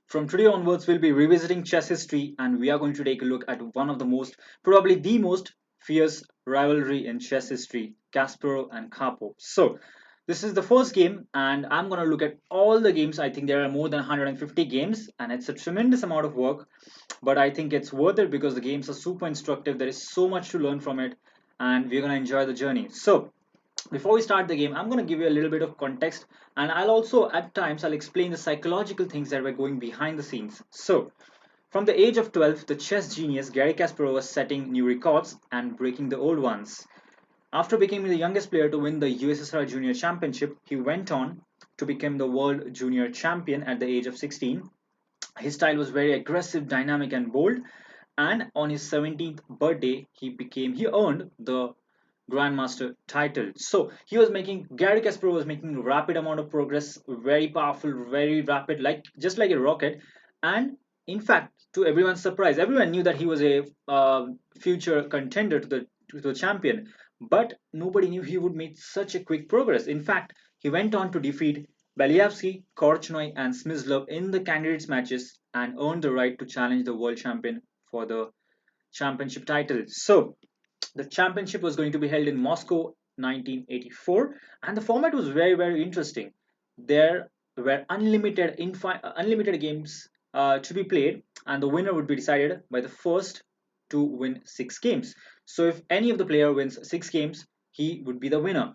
From today onwards, we'll be revisiting chess history and we are going to take a look at one of the most, probably the most fierce rivalry in chess history, Kasparov and Karpov. So, this is the first game, and I'm going to look at all the games. I think there are more than 150 games, and it's a tremendous amount of work, but I think it's worth it because the games are super instructive. There is so much to learn from it, and we're going to enjoy the journey. So, before we start the game, I'm going to give you a little bit of context, and I'll also at times I'll explain the psychological things that were going behind the scenes. So from the age of 12, the chess genius Garry Kasparov was setting new records and breaking the old ones. After becoming the youngest player to win the USSR Junior Championship, he went on to become the world junior champion at the age of 16. His style was very aggressive, dynamic and bold, and on his 17th birthday he earned the grandmaster title. So Garry Kasparov was making rapid amount of progress, very powerful, very rapid, like just like a rocket. And in fact, to everyone's surprise, everyone knew that he was a future contender to the champion, but nobody knew he would make such a quick progress. In fact, he went on to defeat Beliavsky, Korchnoi and Smyslov in the candidates matches and earned the right to challenge the world champion for the championship title. So the championship was going to be held in Moscow 1984, and the format was very interesting. There were unlimited games to be played, and the winner would be decided by the first to win 6 games. So if any of the player wins 6 games, he would be the winner.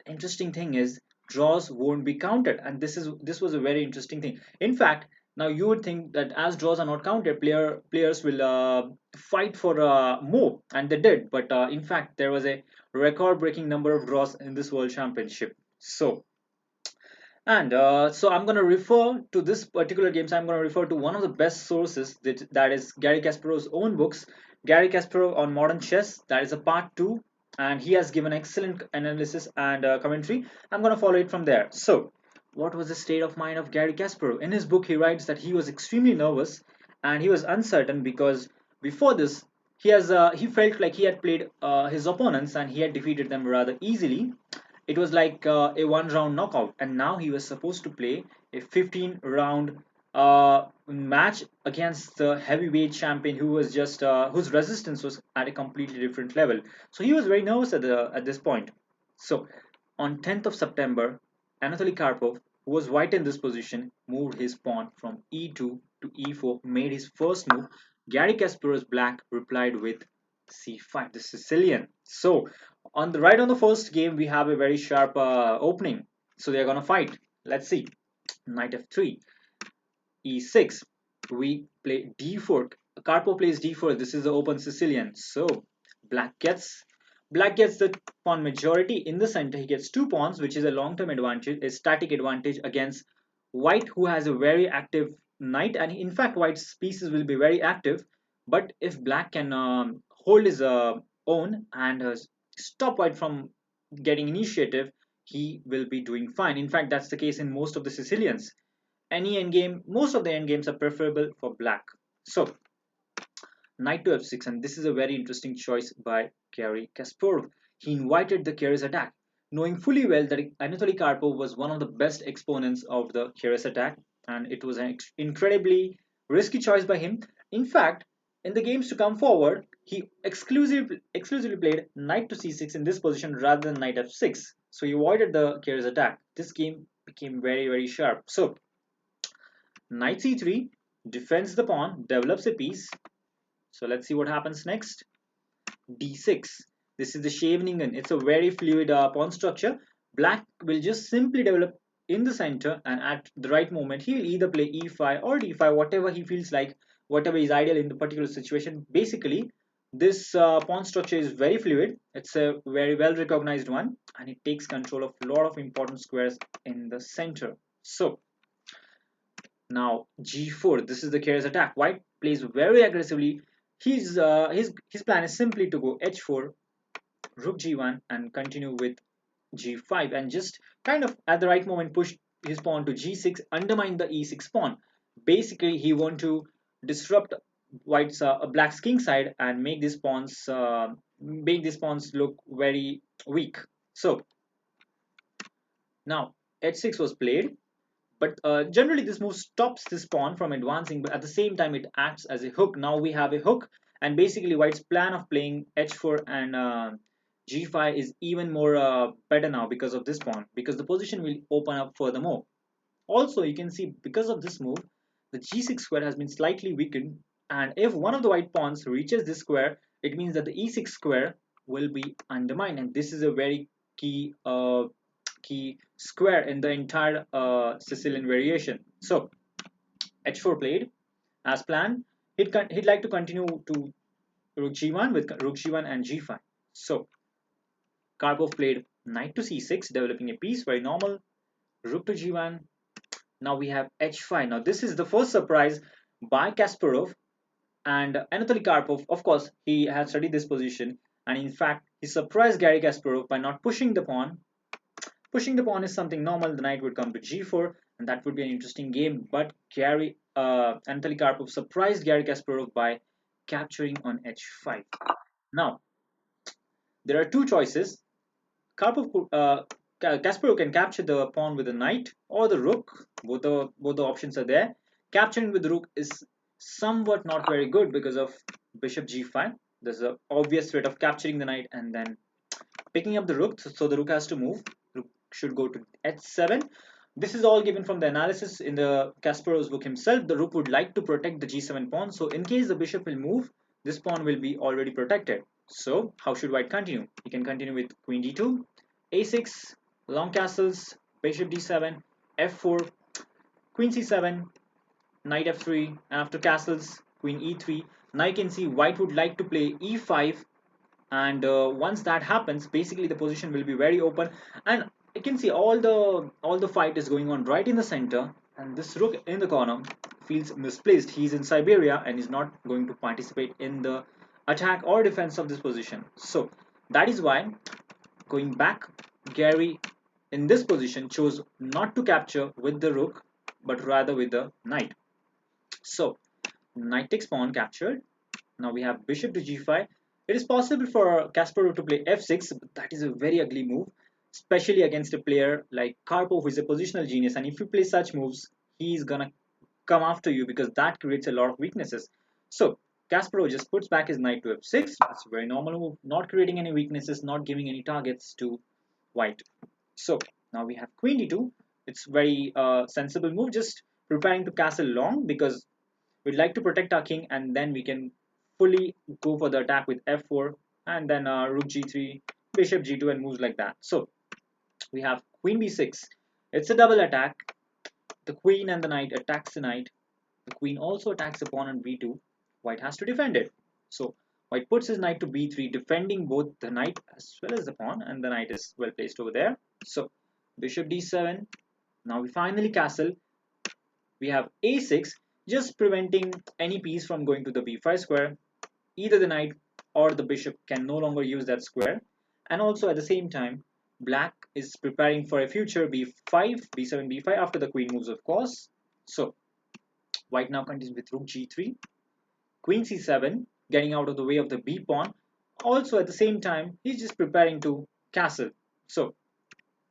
Interesting thing is draws won't be counted, and this was a very interesting thing. In fact, now you would think that as draws are not counted, players will fight for more, and they did. But in fact, there was a record-breaking number of draws in this World Championship. So I'm going to refer to this particular games. I'm going to refer to one of the best sources that is Garry Kasparov's own books, Garry Kasparov on Modern Chess. That is a part two, and he has given excellent analysis and commentary. I'm going to follow it from there. So, what was the state of mind of Garry Kasparov? In his book, he writes that he was extremely nervous and he was uncertain because before this, he felt like he had played his opponents and he had defeated them rather easily. It was like a one round knockout, and now he was supposed to play a 15 round match against the heavyweight champion who was just whose resistance was at a completely different level. So he was very nervous at this point. So on 10th of September, Anatoly Karpov, who was white in this position, moved his pawn from e2 to e4, made his first move. Garry Kasparov's black replied with c5, the Sicilian. So on the first game, we have a very sharp opening. So they're gonna fight. Let's see. Knight f3, e6. We play d4. Karpov plays d4. This is the open Sicilian. So black gets black gets the pawn majority in the center. He gets 2 pawns, which is a long-term advantage, a static advantage against white, who has a very active knight. And in fact, white's pieces will be very active. But if black can hold his own and stop white from getting initiative, he will be doing fine. In fact, that's the case in most of the Sicilians. Most of the endgames are preferable for black. So knight to f6, and this is a very interesting choice by Garry Kasparov. He invited the curious attack, knowing fully well that Anatoly Karpov was one of the best exponents of the curious attack, and it was an incredibly risky choice by him. In fact, in the games to come forward, he exclusively played knight to c6 in this position rather than knight f6. So he avoided the curious attack. This game became very sharp. So knight c3 defends the pawn, develops a piece. So let's see what happens next. d6. This is the Scheveningen. It's a very fluid pawn structure. Black will just simply develop in the center, and at the right moment, he will either play e5 or d5, whatever he feels like, whatever is ideal in the particular situation. Basically, this pawn structure is very fluid. It's a very well recognized one, and it takes control of a lot of important squares in the center. So now g4. This is the curious attack. White plays very aggressively. His plan is simply to go h4, rook g1, and continue with g5, and just kind of at the right moment push his pawn to g6, undermine the e6 pawn. Basically, he want to disrupt black's king side and make these pawns look very weak. So now h6 was played. But generally this move stops this pawn from advancing, but at the same time it acts as a hook. Now we have a hook, and basically white's plan of playing h4 and g5 is even more better now because of this pawn, because the position will open up furthermore. Also you can see because of this move the g6 square has been slightly weakened, and if one of the white pawns reaches this square, it means that the e6 square will be undermined, and this is a very key square in the entire Sicilian variation. So h4 played as planned. He'd like to continue to rook g1 with rook g1 and g5. So Karpov played knight to c6, developing a piece, very normal. Rook to g1. Now we have h5. Now this is the first surprise by Kasparov, and Anatoly Karpov. Of course, he had studied this position, and in fact, he surprised Garry Kasparov by not pushing the pawn. Pushing the pawn is something normal. The knight would come to g4, and that would be an interesting game. But Anatoly Karpov surprised Garry Kasparov by capturing on h5. Now, there are two choices. Kasparov can capture the pawn with the knight or the rook. Both the options are there. Capturing with the rook is somewhat not very good because of bishop g5. There's an obvious threat of capturing the knight and then picking up the rook. So the rook has to move. Rook should go to h7. This is all given from the analysis in the Kasparov's book himself. The rook would like to protect the g7 pawn. So in case the bishop will move, this pawn will be already protected. So how should white continue? He can continue with queen d2, a6, long castles, bishop d7, f4, queen c7, knight f3, and after castles, queen e3. Now you can see white would like to play e5, and once that happens, basically the position will be very open, and you can see all the fight is going on right in the center, and this rook in the corner feels misplaced. He's in Siberia and is not going to participate in the attack or defense of this position. So that is why, going back, Garry in this position chose not to capture with the rook but rather with the knight. So knight takes pawn captured. Now we have bishop to g5. It is possible for Kasparov to play f6, but that is a very ugly move, especially against a player like Karpov, who is a positional genius. And if you play such moves, he's gonna come after you because that creates a lot of weaknesses. So Kasparov just puts back his knight to f6. That's a very normal move, not creating any weaknesses, not giving any targets to white. So now we have queen d2. It's very sensible move, just preparing to castle long because we'd like to protect our king, and then we can fully go for the attack with f4 and then rook g3, bishop g2, and moves like that. So we have queen b6. It's a double attack. The queen and the knight attacks the knight. The queen also attacks the pawn on b2. White has to defend it. So white puts his knight to b3, defending both the knight as well as the pawn, and the knight is well placed over there. So bishop d7. Now we finally castle. We have a6, just preventing any piece from going to the b5 square. Either the knight or the bishop can no longer use that square. And also at the same time, black is preparing for a future b5, b7, b5 after the queen moves, of course. So white now continues with rook g3, queen c7, getting out of the way of the b pawn. Also at the same time, he's just preparing to castle. So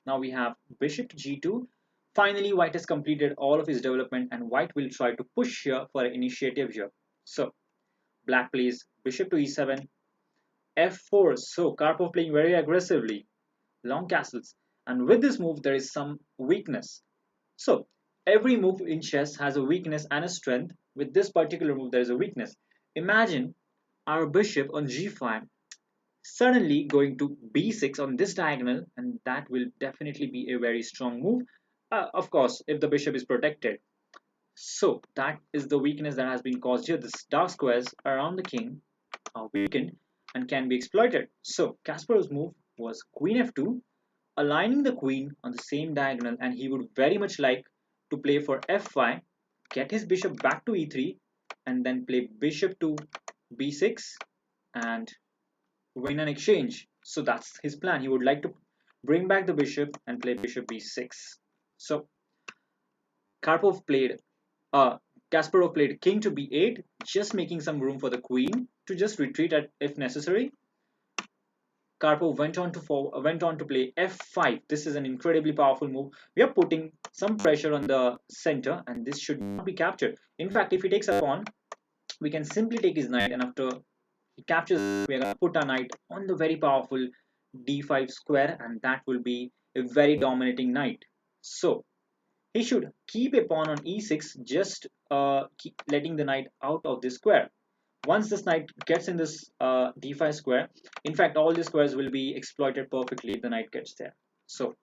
now we have bishop to g2. Finally, white has completed all of his development, and white will try to push here for an initiative here. So black plays bishop to e7, f4. So Karpov playing very aggressively, long castles, and with this move there is some weakness. So every move in chess has a weakness and a strength. With this particular move there is a weakness. Imagine our bishop on g5 suddenly going to b6 on this diagonal, and that will definitely be a very strong move, of course if the bishop is protected. So that is the weakness that has been caused here. The dark squares around the king are weakened and can be exploited. So Kasparov's move was queen f2, aligning the queen on the same diagonal, and he would very much like to play for f5, get his bishop back to e3, and then play bishop to b6 and win an exchange. So that's his plan. He would like to bring back the bishop and play bishop b6. So Karpov played uh, Kasparov played king to b8, just making some room for the queen to just retreat if necessary. Karpov went on to play f5. This is an incredibly powerful move. We are putting some pressure on the center, and this should not be captured. In fact, if he takes a pawn, we can simply take his knight, and after he captures, we are going to put our knight on the very powerful d5 square, and that will be a very dominating knight. So he should keep a pawn on e6, just keep letting the knight out of this square. Once this knight gets in this d5 square, in fact, all the squares will be exploited perfectly if the knight gets there. So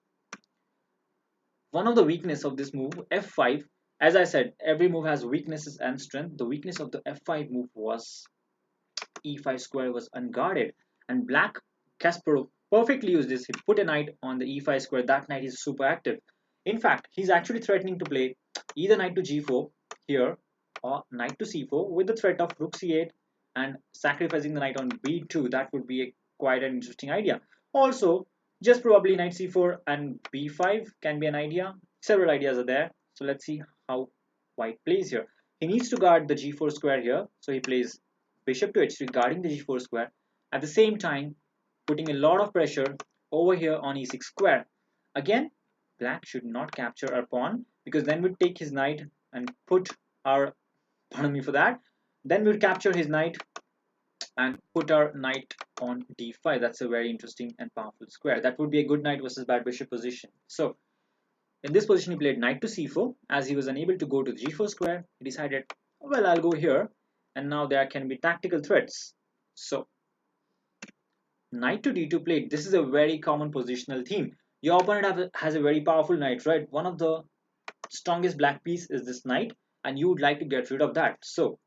one of the weakness of this move, f5, as I said, every move has weaknesses and strength. The weakness of the f5 move was e5 square was unguarded, and black Kasparov perfectly used this. He put a knight on the e5 square. That knight is super active. In fact, he's actually threatening to play either knight to g4 here or knight to c4 with the threat of rook c8 and sacrificing the knight on b2. That would be quite an interesting idea. Also, just probably knight c4 and b5 can be an idea. Several ideas are there. So let's see how white plays here. He needs to guard the g4 square here. So he plays bishop to h3 guarding the g4 square. At the same time, putting a lot of pressure over here on e6 square. Again, black should not capture our pawn, because then we'd take his knight and put our, pardon me for that, then we'd capture his knight and put our knight on d5. That's a very interesting and powerful square. That would be a good knight versus bad bishop position. So in this position, he played knight to c4. As he was unable to go to g4 square, he decided, well, I'll go here, and now there can be tactical threats. So knight to d2 played. This is a very common positional theme. Your opponent has a very powerful knight, right? One of the strongest black piece is this knight, and you would like to get rid of that. So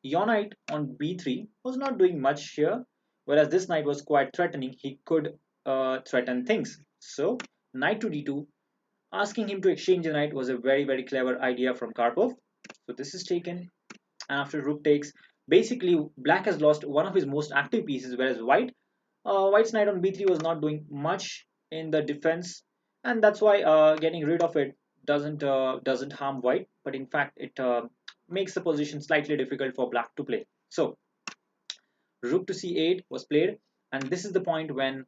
your knight on b3 was not doing much here, whereas this knight was quite threatening. He could threaten things. So knight to d2, asking him to exchange the knight, was a very clever idea from Karpov. So this is taken, and after rook takes, basically black has lost one of his most active pieces, whereas white's knight on b3 was not doing much in the defense, and that's why getting rid of it doesn't harm white, but in fact it makes the position slightly difficult for black to play. So rook to c8 was played, and this is the point when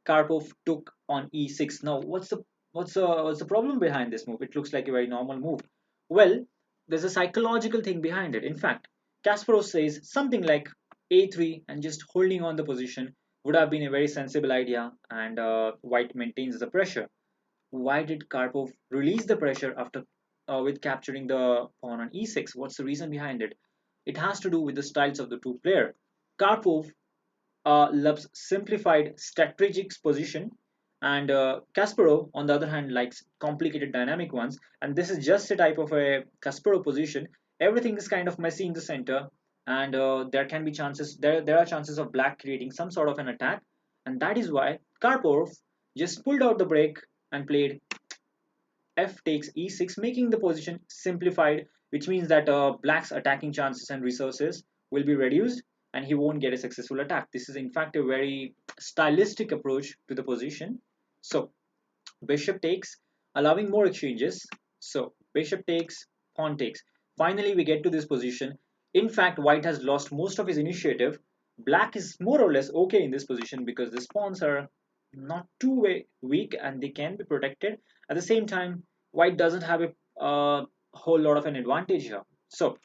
Karpov took on e6. Now what's the problem behind this move? It looks like a very normal move. Well, there's a psychological thing behind it. In fact, Kasparov says something like a3, and just holding on the position would have been a very sensible idea, and white maintains the pressure. Why did Karpov release the pressure after with capturing the pawn on e6? What's the reason behind it? It has to do with the styles of the two players. Karpov loves simplified strategic position, and Kasparov, on the other hand, likes complicated dynamic ones. And this is just a type of a Kasparov position. Everything is kind of messy in the center, and there can be chances. There are chances of black creating some sort of an attack, and that is why Karpov just pulled out the break and played f takes e6, making the position simplified, which means that black's attacking chances and resources will be reduced, and he won't get a successful attack. This is in fact a very stylistic approach to the position. So bishop takes, allowing more exchanges. So bishop takes, pawn takes. Finally, we get to this position. In fact, white has lost most of his initiative. Black is more or less okay in this position because the pawns are not too weak and they can be protected. At the same time, white doesn't have a whole lot of an advantage here. So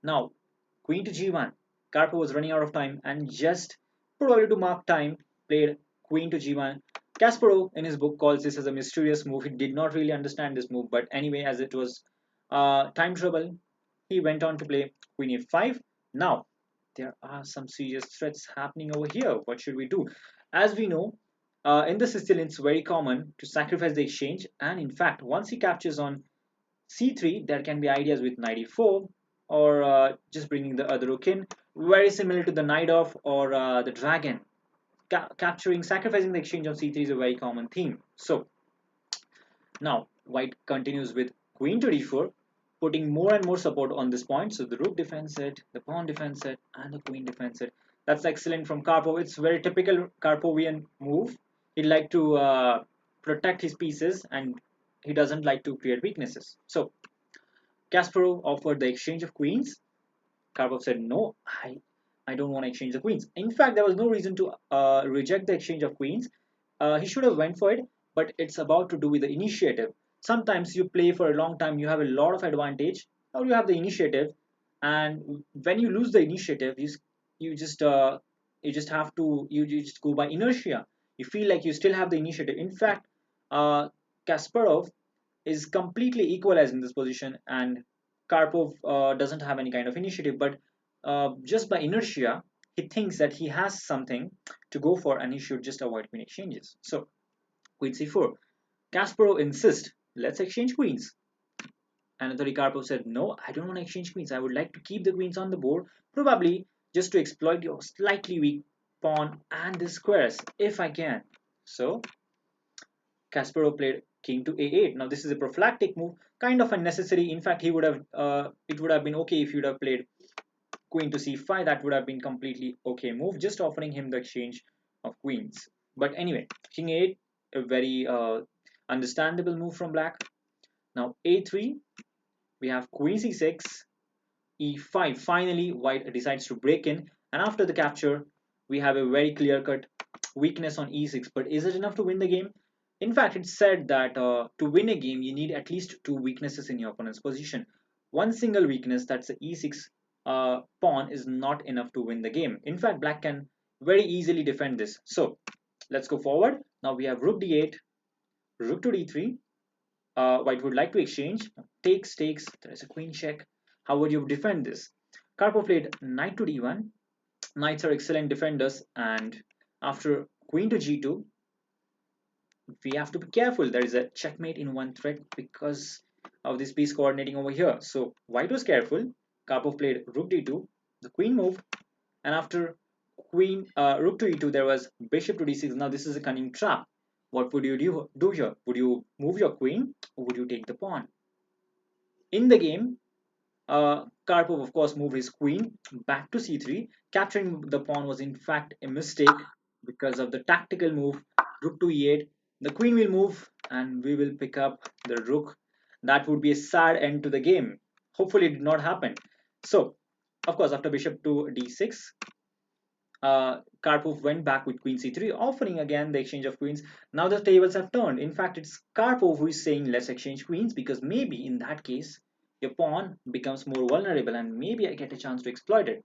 now queen to g1. Karpov was running out of time and just probably to mark time played queen to g1. Kasparov in his book calls this as a mysterious move. He did not really understand this move, but anyway, as it was time trouble, he went on to play queen f5. Now there are some serious threats happening over here. What should we do? As we know, in the Sicilian, it's very common to sacrifice the exchange, and in fact, once he captures on c3, there can be ideas with knight e4 or just bringing the other rook in, very similar to the knight off or the dragon. Sacrificing the exchange on c3 is a very common theme. So now white continues with queen to d4, putting more and more support on this point. So the rook defends it, the pawn defends it, and the queen defends it. That's excellent from Karpov. It's very typical Karpovian move. He'd like to protect his pieces, and he doesn't like to create weaknesses. So Kasparov offered the exchange of queens. Karpov said, no, I don't want to exchange the queens. In fact, there was no reason to reject the exchange of queens. He should have went for it, but it's about to do with the initiative. Sometimes you play for a long time, you have a lot of advantage, or you have the initiative, and when you lose the initiative, you just you just have to you just go by inertia. You feel like you still have the initiative. In fact, Kasparov is completely equalized in this position, and Karpov doesn't have any kind of initiative, but just by inertia, he thinks that he has something to go for and he should just avoid queen exchanges. So, queen c4. Kasparov insists, let's exchange queens. Anatoly Karpov said, no, I don't want to exchange queens. I would like to keep the queens on the board, probably just to exploit your slightly weak pawn and the squares if I can. So, Kasparov played king to a8. Now this is a prophylactic move, kind of unnecessary. In fact, he would have it would have been okay if he would have played queen to c5. That would have been completely okay move, just offering him the exchange of queens. But anyway, king a8, a very understandable move from black. Now a3, we have queen c6, e5. Finally, white decides to break in, and after the capture, we have a very clear-cut weakness on e6. But is it enough to win the game? In fact, it's said that to win a game, you need at least two weaknesses in your opponent's position. One single weakness, that's the e6 pawn, is not enough to win the game. In fact, black can very easily defend this. So let's go forward. Now we have rook d8, rook to d3. White would like to exchange. Takes, takes. There is a queen check. How would you defend this? Karpov played knight to d1. Knights are excellent defenders, and after queen to g2, we have to be careful. There is a checkmate in one thread because of this piece coordinating over here. So white was careful. Karpov played rook d2. The queen moved, and after queen rook to e2, there was bishop to d6. Now this is a cunning trap. What would you do here? Would you move your queen, or would you take the pawn? In the game, Karpov, of course, moved his queen back to c3. Capturing the pawn was in fact a mistake because of the tactical move, rook to e8. The queen will move and we will pick up the rook. That would be a sad end to the game. Hopefully, it did not happen. So, of course, after bishop to d6, Karpov went back with queen c3, offering again the exchange of queens. Now the tables have turned. In fact, it's Karpov who is saying let's exchange queens because maybe in that case, your pawn becomes more vulnerable and maybe I get a chance to exploit it.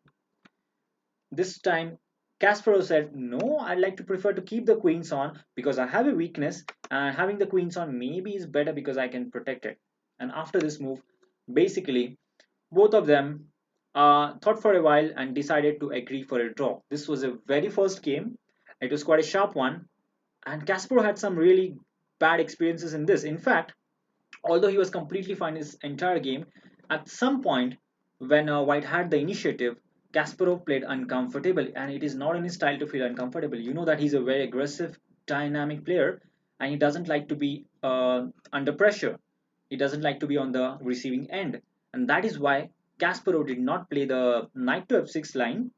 This time, Kasparov said, no, I'd like to prefer to keep the queens on because I have a weakness and having the queens on maybe is better because I can protect it. And after this move, basically, both of them thought for a while and decided to agree for a draw. This was a very first game. It was quite a sharp one. And Kasparov had some really bad experiences in this. In fact, although he was completely fine his entire game, at some point when White had the initiative, Kasparov played uncomfortable, and it is not in his style to feel uncomfortable. You know that he's a very aggressive, dynamic player, and he doesn't like to be under pressure. He doesn't like to be on the receiving end, and that is why Kasparov did not play the knight to f6 line,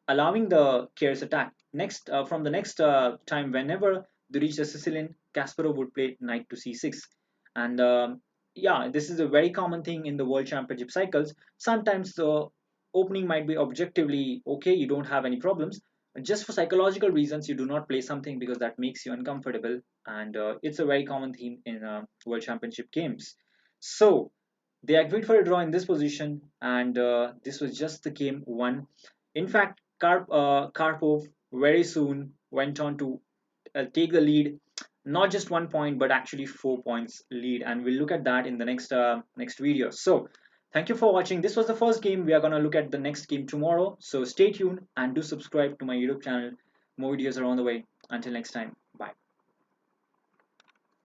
allowing the Kier's attack. Next, from the next time, whenever they reached the Sicilian, Kasparov would play knight to c6. And yeah, this is a very common thing in the World Championship cycles. Sometimes the opening might be objectively okay, you don't have any problems. Just for psychological reasons, you do not play something because that makes you uncomfortable. And it's a very common theme in World Championship games. So they agreed for a draw in this position, and this was just the game one. In fact, Karpov very soon went on to take the lead, not just 1 point, but actually 4 points lead, and we'll look at that in the next video. So, thank you for watching. This was the first game. We are gonna look at the next game tomorrow. So stay tuned and do subscribe to my YouTube channel. More videos are on the way. Until next time, bye.